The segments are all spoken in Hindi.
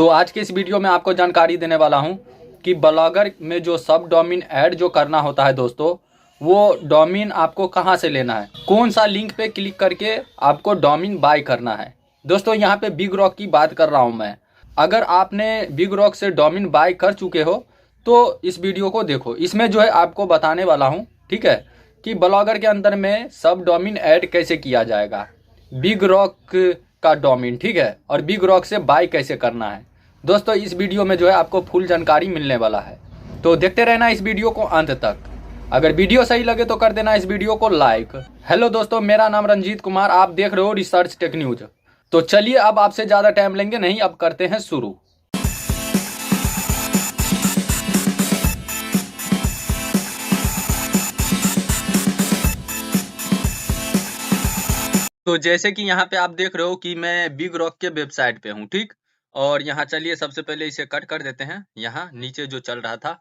तो आज के इस वीडियो में आपको जानकारी देने वाला हूं कि ब्लॉगर में जो सब डोमेन ऐड जो करना होता है दोस्तों, वो डोमेन आपको कहां से लेना है, कौन सा लिंक पे क्लिक करके आपको डोमेन बाय करना है। दोस्तों यहाँ पे बिग रॉक की बात कर रहा हूं मैं। अगर आपने बिग रॉक से डोमेन बाय कर चुके हो तो इस वीडियो को देखो, इसमें जो है आपको बताने वाला हूँ, ठीक है, कि ब्लॉगर के अंदर में सब डोमेन ऐड कैसे किया जाएगा, बिग रॉक का डोमेन, ठीक है, और बिग रॉक से बाय कैसे करना है। दोस्तों इस वीडियो में जो है आपको फुल जानकारी मिलने वाला है, तो देखते रहना इस वीडियो को अंत तक। अगर वीडियो सही लगे तो कर देना इस वीडियो को लाइक। हेलो दोस्तों, मेरा नाम रंजीत कुमार, आप देख रहे हो रिसर्च टेक न्यूज। तो चलिए अब आपसे ज़्यादा टाइम लेंगे नहीं, अब करते हैं शुरू। तो जैसे कि यहाँ पे आप देख रहे हो कि मैं बिग रॉक के वेबसाइट पे हूँ, ठीक। और यहाँ चलिए सबसे पहले इसे कट कर देते हैं, यहाँ नीचे जो चल रहा था।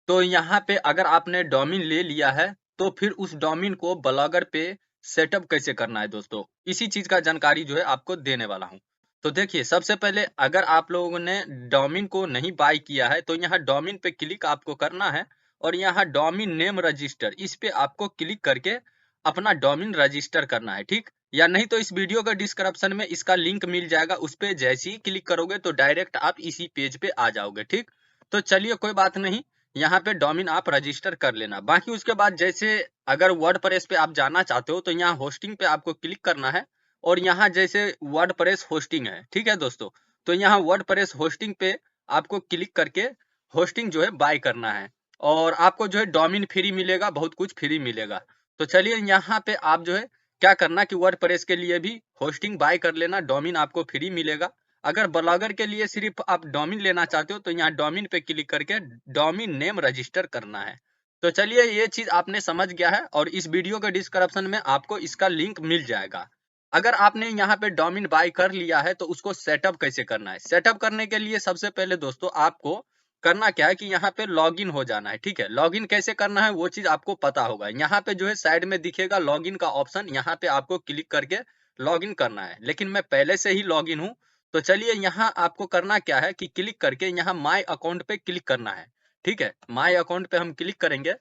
तो यहाँ पे अगर आपने डोमेन ले लिया है तो फिर उस डोमेन को ब्लॉगर पे सेटअप कैसे करना है दोस्तों, इसी चीज का जानकारी जो है आपको देने वाला हूँ। तो देखिए सबसे पहले अगर आप लोगों ने डोमेन को नहीं बाय किया है तो यहाँ डोमेन पे क्लिक आपको करना है और यहाँ डोमेन नेम रजिस्टर, इस पे आपको क्लिक करके अपना डोमेन रजिस्टर करना है, ठीक। या नहीं तो इस वीडियो का डिस्क्रिप्शन में इसका लिंक मिल जाएगा, उस पे जैसे ही क्लिक करोगे तो डायरेक्ट आप इसी पेज पे आ जाओगे, ठीक। तो चलिए कोई बात नहीं, यहाँ पे डोमेन आप रजिस्टर कर लेना। बाकी उसके बाद जैसे अगर वर्डप्रेस पे आप जाना चाहते हो तो यहाँ होस्टिंग पे आपको क्लिक करना है और यहाँ जैसे वर्डप्रेस होस्टिंग है, ठीक है दोस्तों, तो यहाँ वर्डप्रेस होस्टिंग पे आपको क्लिक करके होस्टिंग जो है बाय करना है और आपको जो है डोमेन फ्री मिलेगा, बहुत कुछ फ्री मिलेगा। तो चलिए यहाँ पे आप जो है क्या करना कि वर्डप्रेस के लिए भी होस्टिंग बाय कर लेना, डोमेन आपको फ्री मिलेगा। अगर ब्लॉगर के लिए सिर्फ आप डोमेन लेना चाहते हो तो यहाँ डोमेन पे क्लिक करके डोमेन नेम रजिस्टर करना है। तो चलिए ये चीज आपने समझ गया है और इस वीडियो के डिस्क्रिप्शन में आपको इसका लिंक मिल जाएगा। अगर आपने यहाँ पे डोमेन बाय कर लिया है तो उसको सेटअप कैसे करना है। सेटअप करने के लिए सबसे पहले दोस्तों आपको करना क्या है कि यहाँ पे लॉगिन हो जाना है, ठीक है। लॉगिन कैसे करना है वो चीज आपको पता होगा। यहाँ पे जो है साइड में दिखेगा लॉगिन का ऑप्शन, यहाँ पे आपको क्लिक करके लॉगिन करना है, लेकिन मैं पहले से ही लॉगिन हूँ। तो चलिए यहाँ आपको करना क्या है कि क्लिक करके यहाँ माय अकाउंट पे क्लिक करना है, ठीक है। माय अकाउंट पे हम क्लिक करेंगे।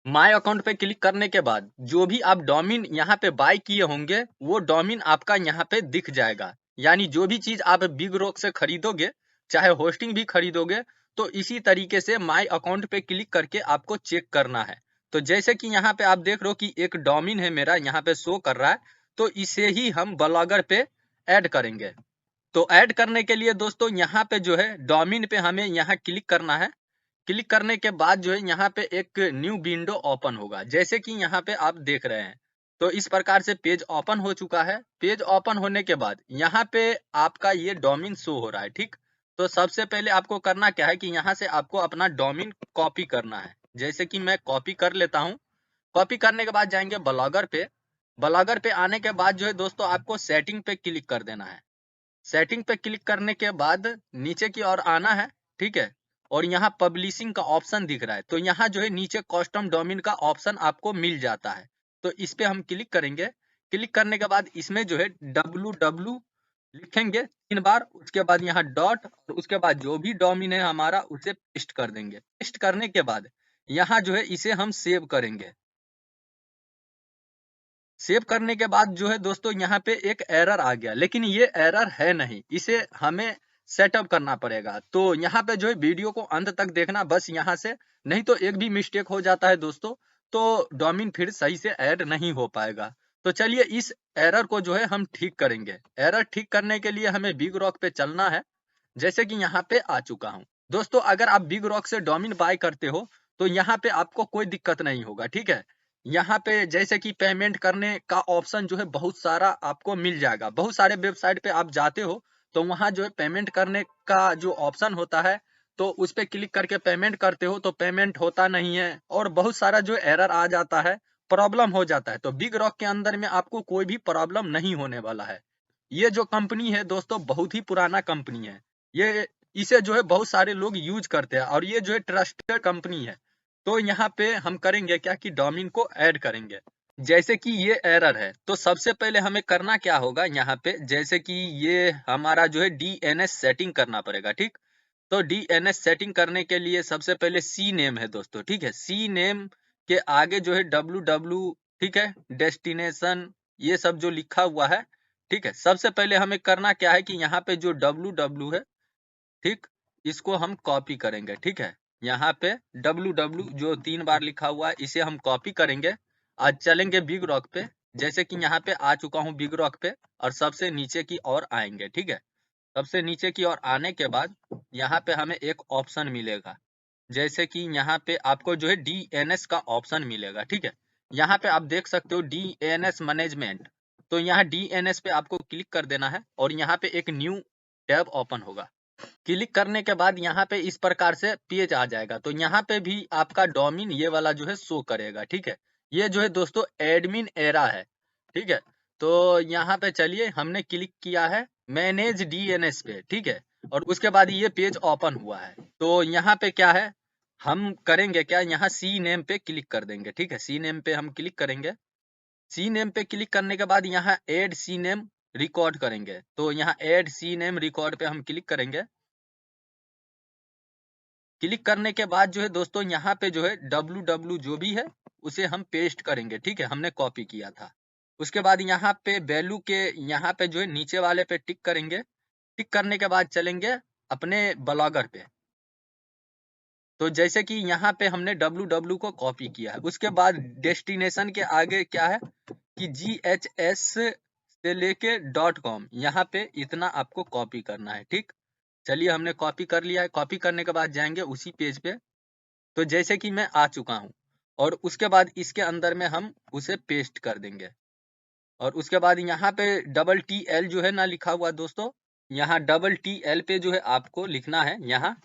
माय अकाउंट पे क्लिक करने के बाद जो भी आप डोमेन यहाँ पे बाय किए होंगे वो डोमेन आपका यहाँ पे दिख जाएगा। यानी जो भी चीज आप बिग रॉक से खरीदोगे, चाहे होस्टिंग भी खरीदोगे, तो इसी तरीके से माय अकाउंट पे क्लिक करके आपको चेक करना है। तो जैसे कि यहाँ पे आप देख रहे हो कि एक डोमेन है मेरा यहाँ पे शो कर रहा है, तो इसे ही हम ब्लॉगर पे ऐड करेंगे। तो ऐड करने के लिए दोस्तों यहाँ पे जो है डोमेन पे हमें यहाँ क्लिक करना है। क्लिक करने के बाद जो है यहाँ पे एक न्यू विंडो ओपन होगा, जैसे कि यहाँ पे आप देख रहे हैं। तो इस प्रकार से पेज ओपन हो चुका है। पेज ओपन होने के बाद यहाँ पे आपका ये डोमेन शो हो रहा है, ठीक। तो सबसे पहले आपको करना क्या है कि यहाँ से आपको अपना डोमेन कॉपी करना है, जैसे कि मैं कॉपी कर लेता हूँ। कॉपी करने के बाद जाएंगे ब्लॉगर पे। ब्लॉगर पे आने के बाद जो है दोस्तों आपको सेटिंग पे क्लिक कर देना है। सेटिंग पे क्लिक करने के बाद नीचे की ओर आना है, ठीक है। और यहाँ पब्लिशिंग का ऑप्शन दिख रहा है, तो यहाँ जो है नीचे कस्टम डोमेन का ऑप्शन आपको मिल जाता है। तो इस पे हम क्लिक करेंगे। क्लिक करने के बाद इसमें जो है www लिखेंगे 3 बार, उसके बाद यहाँ डॉट और उसके बाद जो भी डोमेन है हमारा उसे पेस्ट कर देंगे। पेस्ट करने के बाद यहाँ जो है इसे हम सेव करेंगे। सेव करने के बाद जो है दोस्तों यहाँ पे एक एरर आ गया, लेकिन ये एरर है नहीं, इसे हमें सेटअप करना पड़ेगा। तो यहाँ पे जो है वीडियो को अंत तक देखना बस यहाँ से, नहीं तो एक भी मिस्टेक हो जाता है दोस्तों तो डोमेन फिर सही से ऐड नहीं हो पाएगा। तो चलिए इस एरर को जो है हम ठीक करेंगे। एरर ठीक करने के लिए हमें बिग रॉक पे चलना है, जैसे कि यहाँ पे आ चुका हूँ। दोस्तों अगर आप बिग रॉक से डोमेन बाय करते हो तो यहाँ पे आपको कोई दिक्कत नहीं होगा, ठीक है। यहाँ पे जैसे कि पेमेंट करने का ऑप्शन जो है बहुत सारा आपको मिल जाएगा। बहुत सारे वेबसाइट पे आप जाते हो तो वहाँ जो है पेमेंट करने का जो ऑप्शन होता है तो उस पे क्लिक करके पेमेंट करते हो तो पेमेंट होता नहीं है और बहुत सारा जो एरर आ जाता है, प्रॉब्लम हो जाता है। तो बिग रॉक के अंदर में आपको कोई भी प्रॉब्लम नहीं होने वाला है। ये जो कंपनी है दोस्तों बहुत ही पुराना कंपनी है। ये इसे जो है बहुत सारे लोग यूज करते हैं और ये जो है ट्रस्टेड कंपनी है। तो यहाँ पे हम करेंगे क्या कि डोमेन को ऐड करेंगे। जैसे कि ये एरर है, तो सबसे पहले हमें करना क्या होगा यहाँ पे, जैसे कि ये हमारा जो है डीएनएस सेटिंग करना पड़ेगा, ठीक। तो डीएनएस सेटिंग करने के लिए सबसे पहले सी नेम है दोस्तों, ठीक है। सी नेम के आगे जो है www, ठीक है, डेस्टिनेशन, ये सब जो लिखा हुआ है, ठीक है। सबसे पहले हमें करना क्या है कि यहाँ पे जो www है, ठीक, इसको हम कॉपी करेंगे, ठीक है। यहाँ पे www जो 3 बार लिखा हुआ है, इसे हम कॉपी करेंगे। आज चलेंगे बिग रॉक पे, जैसे कि यहाँ पे आ चुका हूँ बिग रॉक पे, और सबसे नीचे की ओर आएंगे, ठीक है। सबसे नीचे की ओर आने के बाद यहाँ पे हमें एक ऑप्शन मिलेगा, जैसे कि यहाँ पे आपको जो है डीएनएस का ऑप्शन मिलेगा, ठीक है। यहाँ पे आप देख सकते हो डीएनएस मैनेजमेंट, तो यहाँ डीएनएस पे आपको क्लिक कर देना है और यहाँ पे एक न्यू टैब ओपन होगा। क्लिक करने के बाद यहाँ पे इस प्रकार से पेज आ जाएगा, तो यहाँ पे भी आपका डोमेन ये वाला जो है शो करेगा, ठीक है। ये जो है दोस्तों एडमिन एरा है, ठीक है। तो यहाँ पे चलिए, हमने क्लिक किया है मैनेज डीएनएस पे, ठीक है। और उसके बाद ये पेज ओपन हुआ है, तो यहाँ पे क्या है, हम करेंगे क्या, यहाँ सी नेम पे क्लिक कर देंगे, ठीक है। सी नेम पे हम क्लिक करेंगे। सी नेम पे क्लिक करने के बाद यहाँ एड सी नेम रिकॉर्ड करेंगे, तो यहाँ एड सी नेम रिकॉर्ड पे हम क्लिक करेंगे। क्लिक करने के बाद जो है दोस्तों यहाँ पे जो है www जो भी है उसे हम पेस्ट करेंगे, ठीक है, हमने कॉपी किया था। उसके बाद यहाँ पे वैल्यू के यहाँ पे जो है नीचे वाले पे टिक करेंगे। टिक करने के बाद चलेंगे अपने ब्लॉगर पे। तो जैसे कि यहाँ पे हमने www को कॉपी किया है, उसके बाद डेस्टिनेशन के आगे क्या है कि GHS से लेके .com, यहाँ पे इतना आपको कॉपी करना है, ठीक। चलिए, हमने कॉपी कर लिया है। कॉपी करने के बाद जाएंगे उसी पेज पे, तो जैसे कि मैं आ चुका हूँ, और उसके बाद इसके अंदर में हम उसे पेस्ट कर देंगे। और उसके बाद यहाँ पे TTL जो है ना लिखा हुआ दोस्तों, यहाँ TTL पे जो है आपको लिखना है यहाँ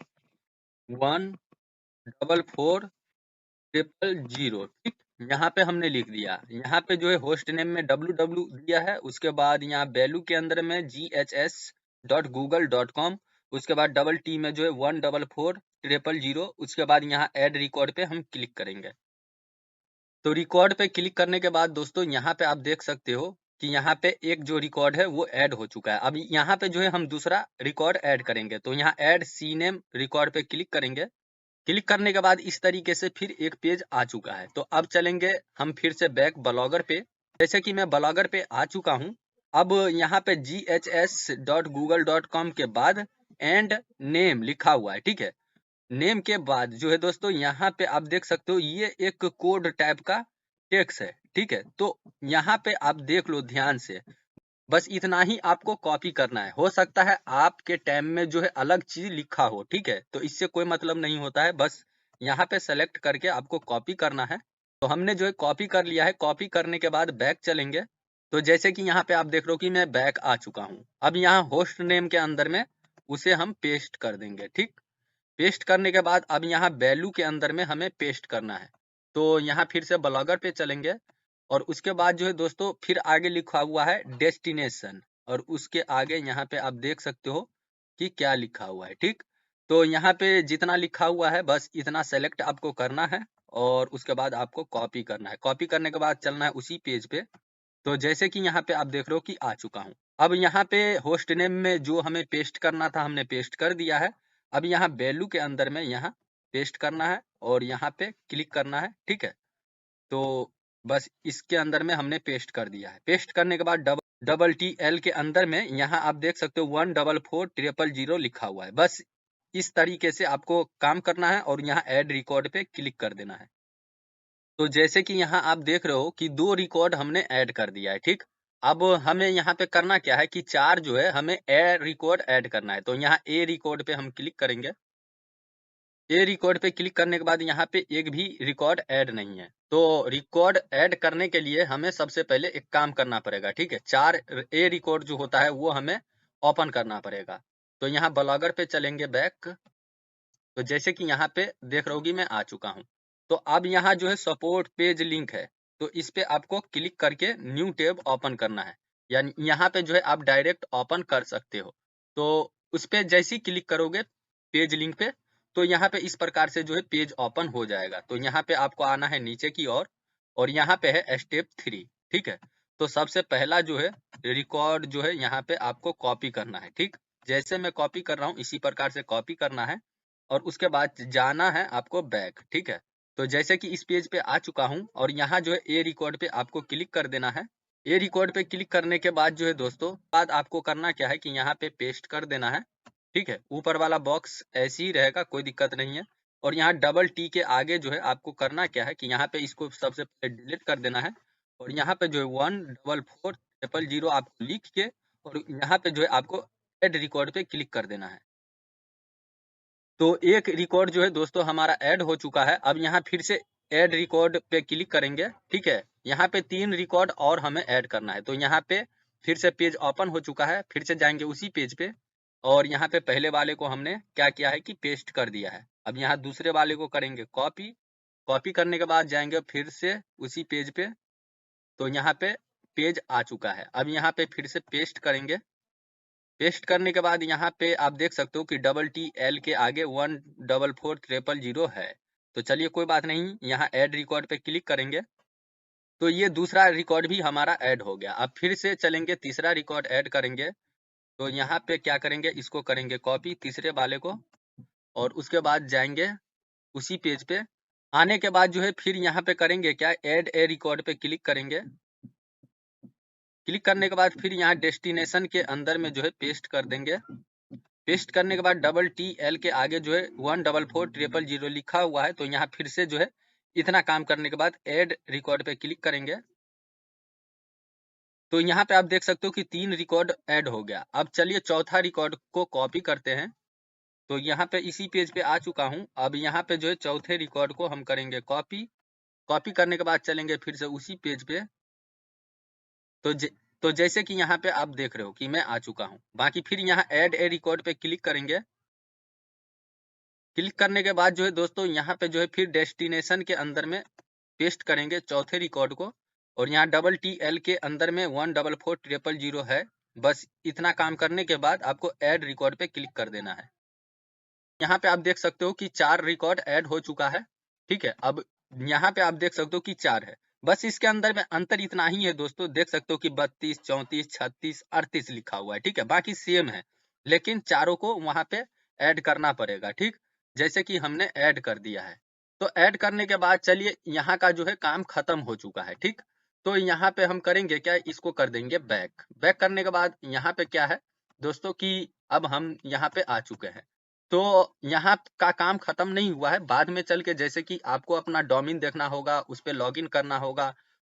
144000, ठीक। यहाँ पे हमने लिख दिया। यहाँ पे जो है होस्ट नेम में www दिया है, उसके बाद यहाँ वैल्यू के अंदर में GHS.google.com, उसके बाद T में जो है 144000, उसके बाद यहाँ ऐड रिकॉर्ड पे हम क्लिक करेंगे। तो रिकॉर्ड पे क्लिक करने के बाद दोस्तों यहाँ पे आप देख सकते हो कि यहाँ पे एक जो रिकॉर्ड है वो ऐड हो चुका है। अब यहाँ पे जो है हम दूसरा रिकॉर्ड ऐड करेंगे, तो यहाँ ऐड सी नेम रिकॉर्ड पे क्लिक करेंगे। क्लिक करने के बाद इस तरीके से फिर एक पेज आ चुका है। तो अब चलेंगे हम फिर से बैक ब्लॉगर पे, जैसे कि मैं ब्लॉगर पे आ चुका हूँ। अब यहाँ पे GHS.google.com के बाद एंड नेम लिखा हुआ है, ठीक है। नेम के बाद जो है दोस्तों यहाँ पे आप देख सकते हो ये एक कोड टाइप का टेक्स्ट है, ठीक है। तो यहाँ पे आप देख लो ध्यान से, बस इतना ही आपको कॉपी करना है। हो सकता है आपके टाइम में जो है अलग चीज लिखा हो, ठीक है, तो इससे कोई मतलब नहीं होता है। बस यहाँ पे सेलेक्ट करके आपको कॉपी करना है। तो हमने जो है कॉपी कर लिया है। कॉपी करने के बाद बैक चलेंगे, तो जैसे कि यहाँ पे आप देख रहे हो कि मैं बैक आ चुका हूँ। अब यहाँ होस्ट नेम के अंदर में उसे हम पेस्ट कर देंगे, ठीक। पेस्ट करने के बाद अब यहाँ वैल्यू के अंदर में हमें पेस्ट करना है। तो यहाँ फिर से ब्लॉगर पे चलेंगे, और उसके बाद जो है दोस्तों फिर आगे लिखा हुआ है डेस्टिनेशन, और उसके आगे यहाँ पे आप देख सकते हो कि क्या लिखा हुआ है, ठीक। तो यहाँ पे जितना लिखा हुआ है बस इतना सेलेक्ट आपको करना है, और उसके बाद आपको कॉपी करना है। कॉपी करने के बाद चलना है उसी पेज पे। तो जैसे कि यहाँ पे आप देख रहे हो कि आ चुका हूँ। अब यहाँ पे होस्ट नेम में जो हमें पेस्ट करना था हमने पेस्ट कर दिया है। अब यहाँ वैल्यू के अंदर में यहाँ पेस्ट करना है और यहाँ पे क्लिक करना है, ठीक है। तो बस इसके अंदर में हमने पेस्ट कर दिया है। पेस्ट करने के बाद TTL के अंदर में यहाँ आप देख सकते हो 144000 लिखा हुआ है। बस इस तरीके से आपको काम करना है और यहाँ ऐड रिकॉर्ड पे क्लिक कर देना है। तो जैसे कि यहाँ आप देख रहे हो कि 2 रिकॉर्ड हमने ऐड कर दिया है, ठीक। अब हमें यहाँ पे करना क्या है कि 4 जो है हमें रिकॉर्ड ऐड करना है। तो यहाँ ए रिकॉर्ड पे हम क्लिक करेंगे। ए रिकॉर्ड पे क्लिक करने के बाद यहाँ पे एक भी रिकॉर्ड ऐड नहीं है। तो रिकॉर्ड ऐड करने के लिए हमें सबसे पहले एक काम करना पड़ेगा, ठीक है। 4 ए रिकॉर्ड जो होता है वो हमें ओपन करना पड़ेगा। तो यहाँ ब्लॉगर पे चलेंगे बैक। तो जैसे कि यहाँ पे देख रहे हो कि मैं आ चुका हूँ। तो अब यहाँ जो है सपोर्ट पेज लिंक है, तो इस पे आपको क्लिक करके न्यू टैब ओपन करना है, यानी यहाँ पे जो है आप डायरेक्ट ओपन कर सकते हो। तो उस पे जैसे ही क्लिक करोगे पेज लिंक पे, तो यहाँ पे इस प्रकार से जो है पेज ओपन हो जाएगा। तो यहाँ पे आपको आना है नीचे की ओर, और यहाँ पे है स्टेप 3, ठीक है। तो सबसे पहला जो है रिकॉर्ड जो है यहाँ पे आपको कॉपी करना है, ठीक। जैसे मैं कॉपी कर रहा हूँ इसी प्रकार से कॉपी करना है और उसके बाद जाना है आपको बैक, ठीक है। तो जैसे कि इस पेज पे आ चुका हूँ और यहाँ जो है ए रिकॉर्ड पे आपको क्लिक कर देना है। ए रिकॉर्ड पे क्लिक करने के बाद जो है दोस्तों बाद आपको करना क्या है कि यहाँ पे पेस्ट कर देना है, ठीक है। ऊपर वाला बॉक्स ऐसे ही रहेगा, कोई दिक्कत नहीं है। और यहाँ डबल टी के आगे जो है आपको करना क्या है कि यहाँ पे इसको सबसे पहले डिलीट कर देना है और यहाँ पे जो है 14400 आपको लिख के और यहाँ पे जो है आपको ऐड रिकॉर्ड पे क्लिक कर देना है। तो एक रिकॉर्ड जो है दोस्तों हमारा ऐड हो चुका है। अब यहाँ फिर से ऐड रिकॉर्ड पे क्लिक करेंगे, ठीक है। यहाँ पे 3 रिकॉर्ड और हमें ऐड करना है। तो यहाँ पे फिर से पेज ओपन हो चुका है, फिर से जाएंगे उसी पेज पे और यहाँ पे पहले वाले को हमने क्या किया है कि पेस्ट कर दिया है। अब यहाँ दूसरे वाले को करेंगे कॉपी, कॉपी करने के बाद जाएंगे फिर से उसी पेज पे। तो यहाँ पे पेज आ चुका है। अब यहाँ पे फिर से पेस्ट करेंगे, पेस्ट करने के बाद यहाँ पे आप देख सकते हो कि TTL के आगे 14400 है। तो चलिए कोई बात नहीं, यहाँ ऐड रिकॉर्ड पे क्लिक करेंगे तो ये दूसरा रिकॉर्ड भी हमारा ऐड हो गया। अब फिर से चलेंगे तीसरा रिकॉर्ड ऐड करेंगे। तो यहाँ पे क्या करेंगे, इसको करेंगे कॉपी तीसरे वाले को और उसके बाद जाएंगे उसी पेज पे। आने के बाद जो है फिर यहाँ पे करेंगे क्या, ऐड ए रिकॉर्ड पे क्लिक करेंगे। क्लिक करने के बाद फिर यहाँ डेस्टिनेशन के अंदर में जो है पेस्ट कर देंगे। पेस्ट करने के बाद TTL के आगे जो है 14400 लिखा हुआ है। तो यहाँ फिर से जो है इतना काम करने के बाद ऐड रिकॉर्ड पे क्लिक करेंगे। तो यहाँ पे आप देख सकते हो कि 3 रिकॉर्ड ऐड हो गया। अब चलिए चौथा रिकॉर्ड को कॉपी करते हैं। तो यहाँ पे इसी पेज पे आ चुका हूँ। अब यहाँ पे जो है चौथे रिकॉर्ड को हम करेंगे कॉपी, कॉपी करने के बाद चलेंगे फिर से उसी पेज पे। तो तो जैसे कि यहाँ पे आप देख रहे हो कि मैं आ चुका हूँ। बाकी फिर यहाँ ऐड ए रिकॉर्ड पे क्लिक करेंगे। क्लिक करने के बाद जो है दोस्तों यहाँ पे जो है फिर डेस्टिनेशन के अंदर में पेस्ट करेंगे चौथे रिकॉर्ड को और यहाँ TTL के अंदर में 14400 है। बस इतना काम करने के बाद आपको ऐड रिकॉर्ड पे क्लिक कर देना है। यहाँ पे आप देख सकते हो कि 4 रिकॉर्ड ऐड हो चुका है, ठीक है। अब यहाँ पे आप देख सकते हो कि 4 है। बस इसके अंदर में अंतर इतना ही है दोस्तों, देख सकते हो कि 32, 34, 36, 38 लिखा हुआ है, ठीक है। बाकी सेम है लेकिन चारों को वहां पे ऐड करना पड़ेगा, ठीक। जैसे कि हमने ऐड कर दिया है। तो ऐड करने के बाद चलिए यहाँ का जो है काम खत्म हो चुका है, ठीक। तो यहाँ पे हम करेंगे क्या, इसको कर देंगे बैक। बैक करने के बाद यहाँ पे क्या है दोस्तों कि अब हम यहाँ पे आ चुके हैं। तो यहाँ का काम खत्म नहीं हुआ है, बाद में चल के जैसे कि आपको अपना डोमेन देखना होगा, उस पे लॉगिन करना होगा।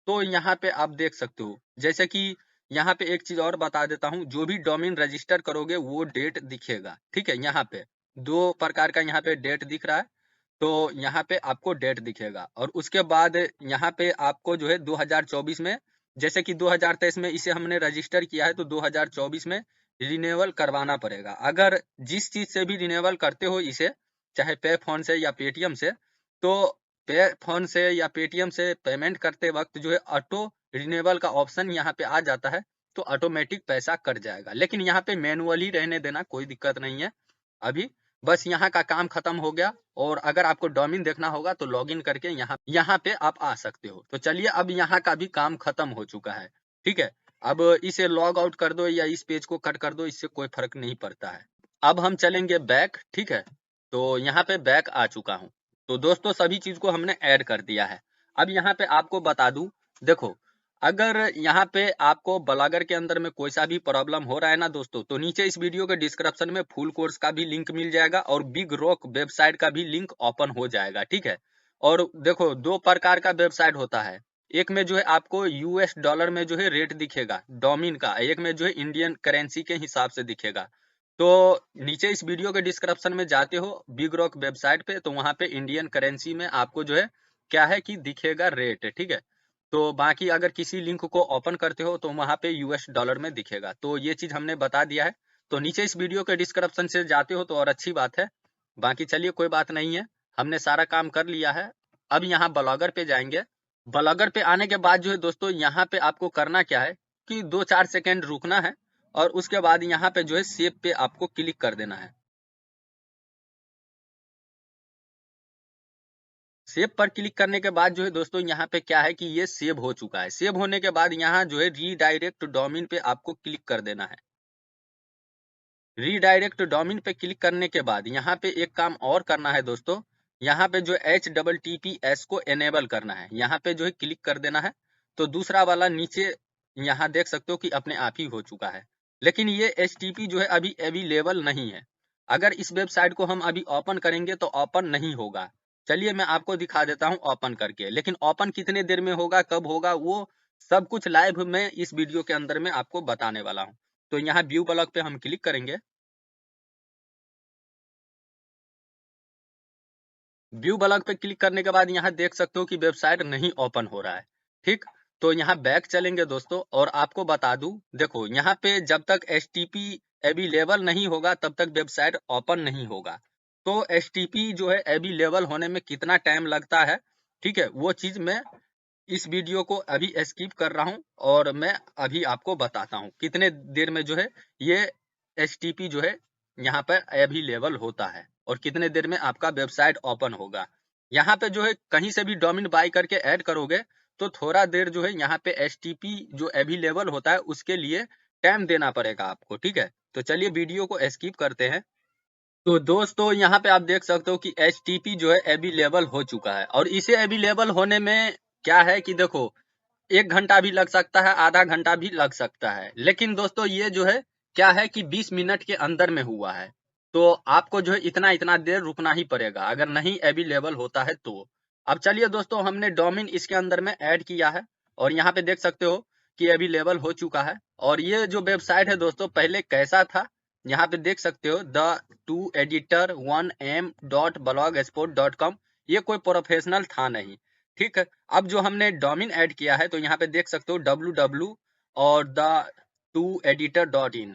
तो यहाँ पे आप देख सकते हो जैसे कि यहाँ पे एक चीज और बता देता हूँ, जो भी डोमेन रजिस्टर करोगे वो डेट दिखेगा, ठीक है। यहाँ पे 2 प्रकार का यहाँ पे डेट दिख रहा है। तो यहाँ पे आपको डेट दिखेगा और उसके बाद यहाँ पे आपको जो है 2024 में, जैसे कि 2023 में इसे हमने रजिस्टर किया है तो 2024 में रिन्यूअल करवाना पड़ेगा। अगर जिस चीज से भी रिन्यूअल करते हो इसे, चाहे पे फोन से या पेटीएम से, तो पे फोन से या पेटीएम से पेमेंट करते वक्त जो है ऑटो रिन्यूअल का ऑप्शन यहाँ पे आ जाता है तो ऑटोमेटिक पैसा कट जाएगा। लेकिन यहाँ पे मैनुअली रहने देना, कोई दिक्कत नहीं है अभी। बस यहाँ का काम खत्म हो गया और अगर आपको डोमेन देखना होगा तो लॉगिन करके यहाँ पे आप आ सकते हो। तो चलिए अब यहाँ का भी काम खत्म हो चुका है, ठीक है। अब इसे लॉग आउट कर दो या इस पेज को कट कर दो, इससे कोई फर्क नहीं पड़ता है। अब हम चलेंगे बैक, ठीक है। तो यहाँ पे बैक आ चुका हूँ। तो दोस्तों सभी चीज को हमने ऐड कर दिया है। अब यहाँ पे आपको बता दूं, देखो अगर यहाँ पे आपको ब्लॉगर के अंदर में कोई सा भी प्रॉब्लम हो रहा है ना दोस्तों, तो नीचे इस वीडियो के डिस्क्रिप्शन में फुल कोर्स का भी लिंक मिल जाएगा और बिग रॉक वेबसाइट का भी लिंक ओपन हो जाएगा, ठीक है। और देखो 2 प्रकार का वेबसाइट होता है, एक में जो है आपको $US में जो है रेट दिखेगा डोमेन का, एक में जो है इंडियन करेंसी के हिसाब से दिखेगा। तो नीचे इस वीडियो के डिस्क्रिप्शन में जाते हो बिग रॉक वेबसाइट पे, तो वहां पे इंडियन करेंसी में आपको जो है क्या है कि दिखेगा रेट, ठीक है। तो बाकी अगर किसी लिंक को ओपन करते हो तो वहां पे $US में दिखेगा। तो ये चीज हमने बता दिया है। तो नीचे इस वीडियो के डिस्क्रिप्शन से जाते हो तो और अच्छी बात है। बाकी चलिए कोई बात नहीं है, हमने सारा काम कर लिया है। अब यहाँ ब्लॉगर पे जाएंगे। ब्लॉगर पे आने के बाद जो है दोस्तों यहाँ पे आपको करना क्या है कि 2-4 सेकेंड रुकना है और उसके बाद यहाँ पे जो है सेव पे आपको क्लिक कर देना है। सेव पर क्लिक करने के बाद जो है दोस्तों यहाँ पे क्या है कि ये सेव हो चुका है। सेव होने के बाद यहाँ जो है रीडायरेक्ट डोमेन पे आपको क्लिक कर देना है। रीडायरेक्ट डोमेन पे क्लिक करने के बाद यहाँ पे एक काम और करना है दोस्तों, यहाँ पे जो HTTPS को एनेबल करना है, यहाँ पे जो है क्लिक कर देना है। तो दूसरा वाला नीचे यहाँ देख सकते हो कि अपने आप ही हो चुका है, लेकिन ये HTTP जो है अभी अवेलेबल नहीं है। अगर इस वेबसाइट को हम अभी ओपन करेंगे तो ओपन नहीं होगा। चलिए मैं आपको दिखा देता हूँ ओपन करके, लेकिन ओपन कितने देर में होगा, कब होगा, वो सब कुछ लाइव मैं इस वीडियो के अंदर में आपको बताने वाला हूँ। तो यहाँ व्यू ब्लॉग पे हम क्लिक करेंगे। व्यू ब्लॉग पे क्लिक करने के बाद यहाँ देख सकते हो कि वेबसाइट नहीं ओपन हो रहा है। ठीक, तो यहाँ बैक चलेंगे दोस्तों और आपको बता दूं, देखो यहाँ पे जब तक HTTP अवेलेबल नहीं होगा तब तक वेबसाइट ओपन नहीं होगा। तो HTTP जो है अवेलेबल होने में कितना टाइम लगता है, ठीक है, वो चीज मैं इस वीडियो को अभी स्किप कर रहा हूँ और मैं अभी आपको बताता हूँ कितने देर में जो है ये HTTP जो है यहाँ पर अवेलेबल होता है और कितने देर में आपका वेबसाइट ओपन होगा। यहाँ पे जो है कहीं से भी डोमेन बाय करके ऐड करोगे तो थोड़ा देर जो है यहाँ पे HTTP जो अवेलेबल होता है उसके लिए टाइम देना पड़ेगा आपको। ठीक है, तो चलिए वीडियो को स्किप करते हैं। तो दोस्तों यहाँ पे आप देख सकते हो कि HTTP जो है अवेलेबल हो चुका है और इसे अवेलेबल होने में क्या है कि देखो 1 घंटा भी लग सकता है, आधा घंटा भी लग सकता है, लेकिन दोस्तों ये जो है क्या है कि 20 मिनट के अंदर में हुआ है। तो आपको जो है इतना इतना देर रुकना ही पड़ेगा अगर नहीं अवेलेबल होता है तो। अब चलिए दोस्तों हमने डोमेन इसके अंदर में ऐड किया है और यहाँ पे देख सकते हो कि अवेलेबल हो चुका है। और ये जो वेबसाइट है दोस्तों पहले कैसा था, यहाँ पे देख सकते हो the2editor1m.blogspot.com, ये कोई प्रोफेशनल था नहीं। ठीक है, अब जो हमने डोमेन ऐड किया है तो यहाँ पे देख सकते हो www और the2editor.in।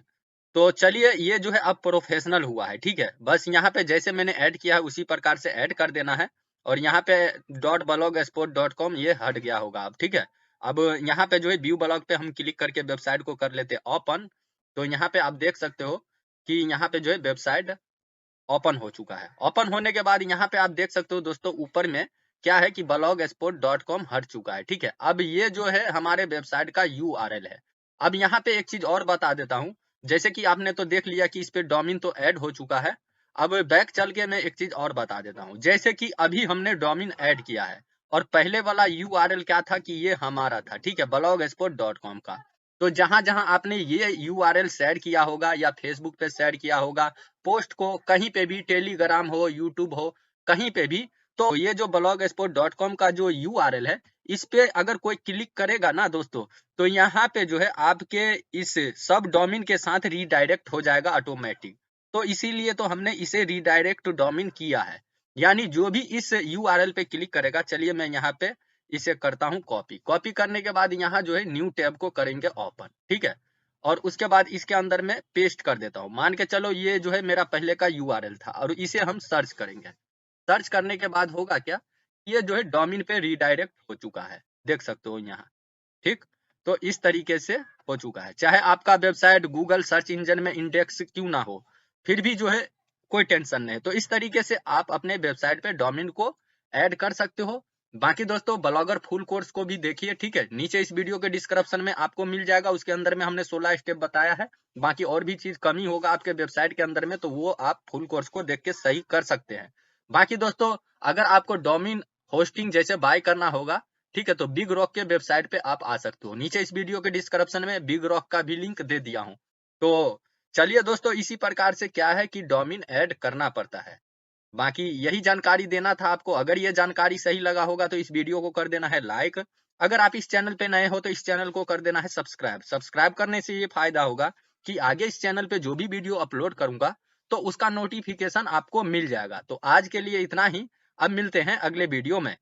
तो चलिए ये जो है अब प्रोफेशनल हुआ है। ठीक है, बस यहाँ पे जैसे मैंने ऐड किया है उसी प्रकार से ऐड कर देना है और यहाँ पे .blogspot.com ये हट गया होगा अब। ठीक है, अब यहाँ पे जो है व्यू ब्लॉग पे हम क्लिक करके वेबसाइट को कर लेते हैं ओपन। तो यहाँ पे आप देख सकते हो कि यहाँ पे जो है वेबसाइट ओपन हो चुका है। ओपन होने के बाद यहाँ पे आप देख सकते हो दोस्तों ऊपर में क्या है कि blogspot.com हट चुका है। ठीक है, अब ये जो है हमारे वेबसाइट का URL है। अब यहाँ पे एक चीज और बता देता हूँ, जैसे कि आपने तो देख लिया कि इस पे डोमेन तो ऐड हो चुका है। अब बैक चल के मैं एक चीज और बता देता हूँ, जैसे कि अभी हमने डोमेन ऐड किया है और पहले वाला URL क्या था कि ये हमारा था, ठीक है, blogspot.com का। तो जहां जहां आपने ये URL शेयर किया होगा या फेसबुक पे शेयर किया होगा, पोस्ट को कहीं पे भी, टेलीग्राम हो, यूट्यूब हो, कहीं पे भी, तो ये जो blogspot.com का जो URL है इस पे अगर कोई क्लिक करेगा ना दोस्तों, तो यहाँ पे जो है आपके इस सब डोमेन के साथ रीडायरेक्ट हो जाएगा ऑटोमेटिक। तो इसीलिए तो हमने इसे रीडायरेक्ट डोमेन किया है, यानी जो भी इस URL पे क्लिक करेगा, चलिए मैं यहाँ पे इसे करता हूँ कॉपी। कॉपी करने के बाद यहाँ जो है न्यू टैब को करेंगे ओपन। ठीक है, और उसके बाद इसके अंदर में पेस्ट कर देता हूँ। मान के चलो ये जो है मेरा पहले का URL था और इसे हम सर्च करेंगे। सर्च करने के बाद होगा क्या, ये जो है डोमेन पे रीडायरेक्ट हो चुका है, देख सकते हो यहाँ। ठीक, तो इस तरीके से हो चुका है। चाहे आपका वेबसाइट गूगल सर्च इंजन में इंडेक्स क्यों ना हो, फिर भी जो है कोई टेंशन नहीं। तो इस तरीके से आप अपने वेबसाइट पे डोमेन को ऐड कर सकते हो। बाकी दोस्तों ब्लॉगर फुल कोर्स को भी देखिए। ठीक है, नीचे इस वीडियो के डिस्क्रिप्शन में आपको मिल जाएगा, उसके अंदर में हमने 16 स्टेप बताया है। बाकी और भी चीज कमी होगा आपके वेबसाइट के अंदर में तो वो आप फुल कोर्स को देख के सही कर सकते हैं। बाकी दोस्तों अगर आपको डोमेन होस्टिंग जैसे बाय करना होगा, ठीक है, तो बिग रॉक के वेबसाइट पे आप आ सकते हो। नीचे इस वीडियो के डिस्क्रिप्शन में बिग रॉक का भी लिंक दे दिया हूं। तो चलिए दोस्तों इसी प्रकार से क्या है कि डोमेन ऐड करना पड़ता है। बाकी यही जानकारी देना था आपको। अगर ये जानकारी सही लगा होगा तो इस वीडियो को कर देना है लाइक। अगर आप इस चैनल पे नए हो तो इस चैनल को कर देना है सब्सक्राइब। सब्सक्राइब करने से ये फायदा होगा कि आगे इस चैनल पे जो भी वीडियो अपलोड करूंगा तो उसका नोटिफिकेशन आपको मिल जाएगा। तो आज के लिए इतना ही, अब मिलते हैं अगले वीडियो में।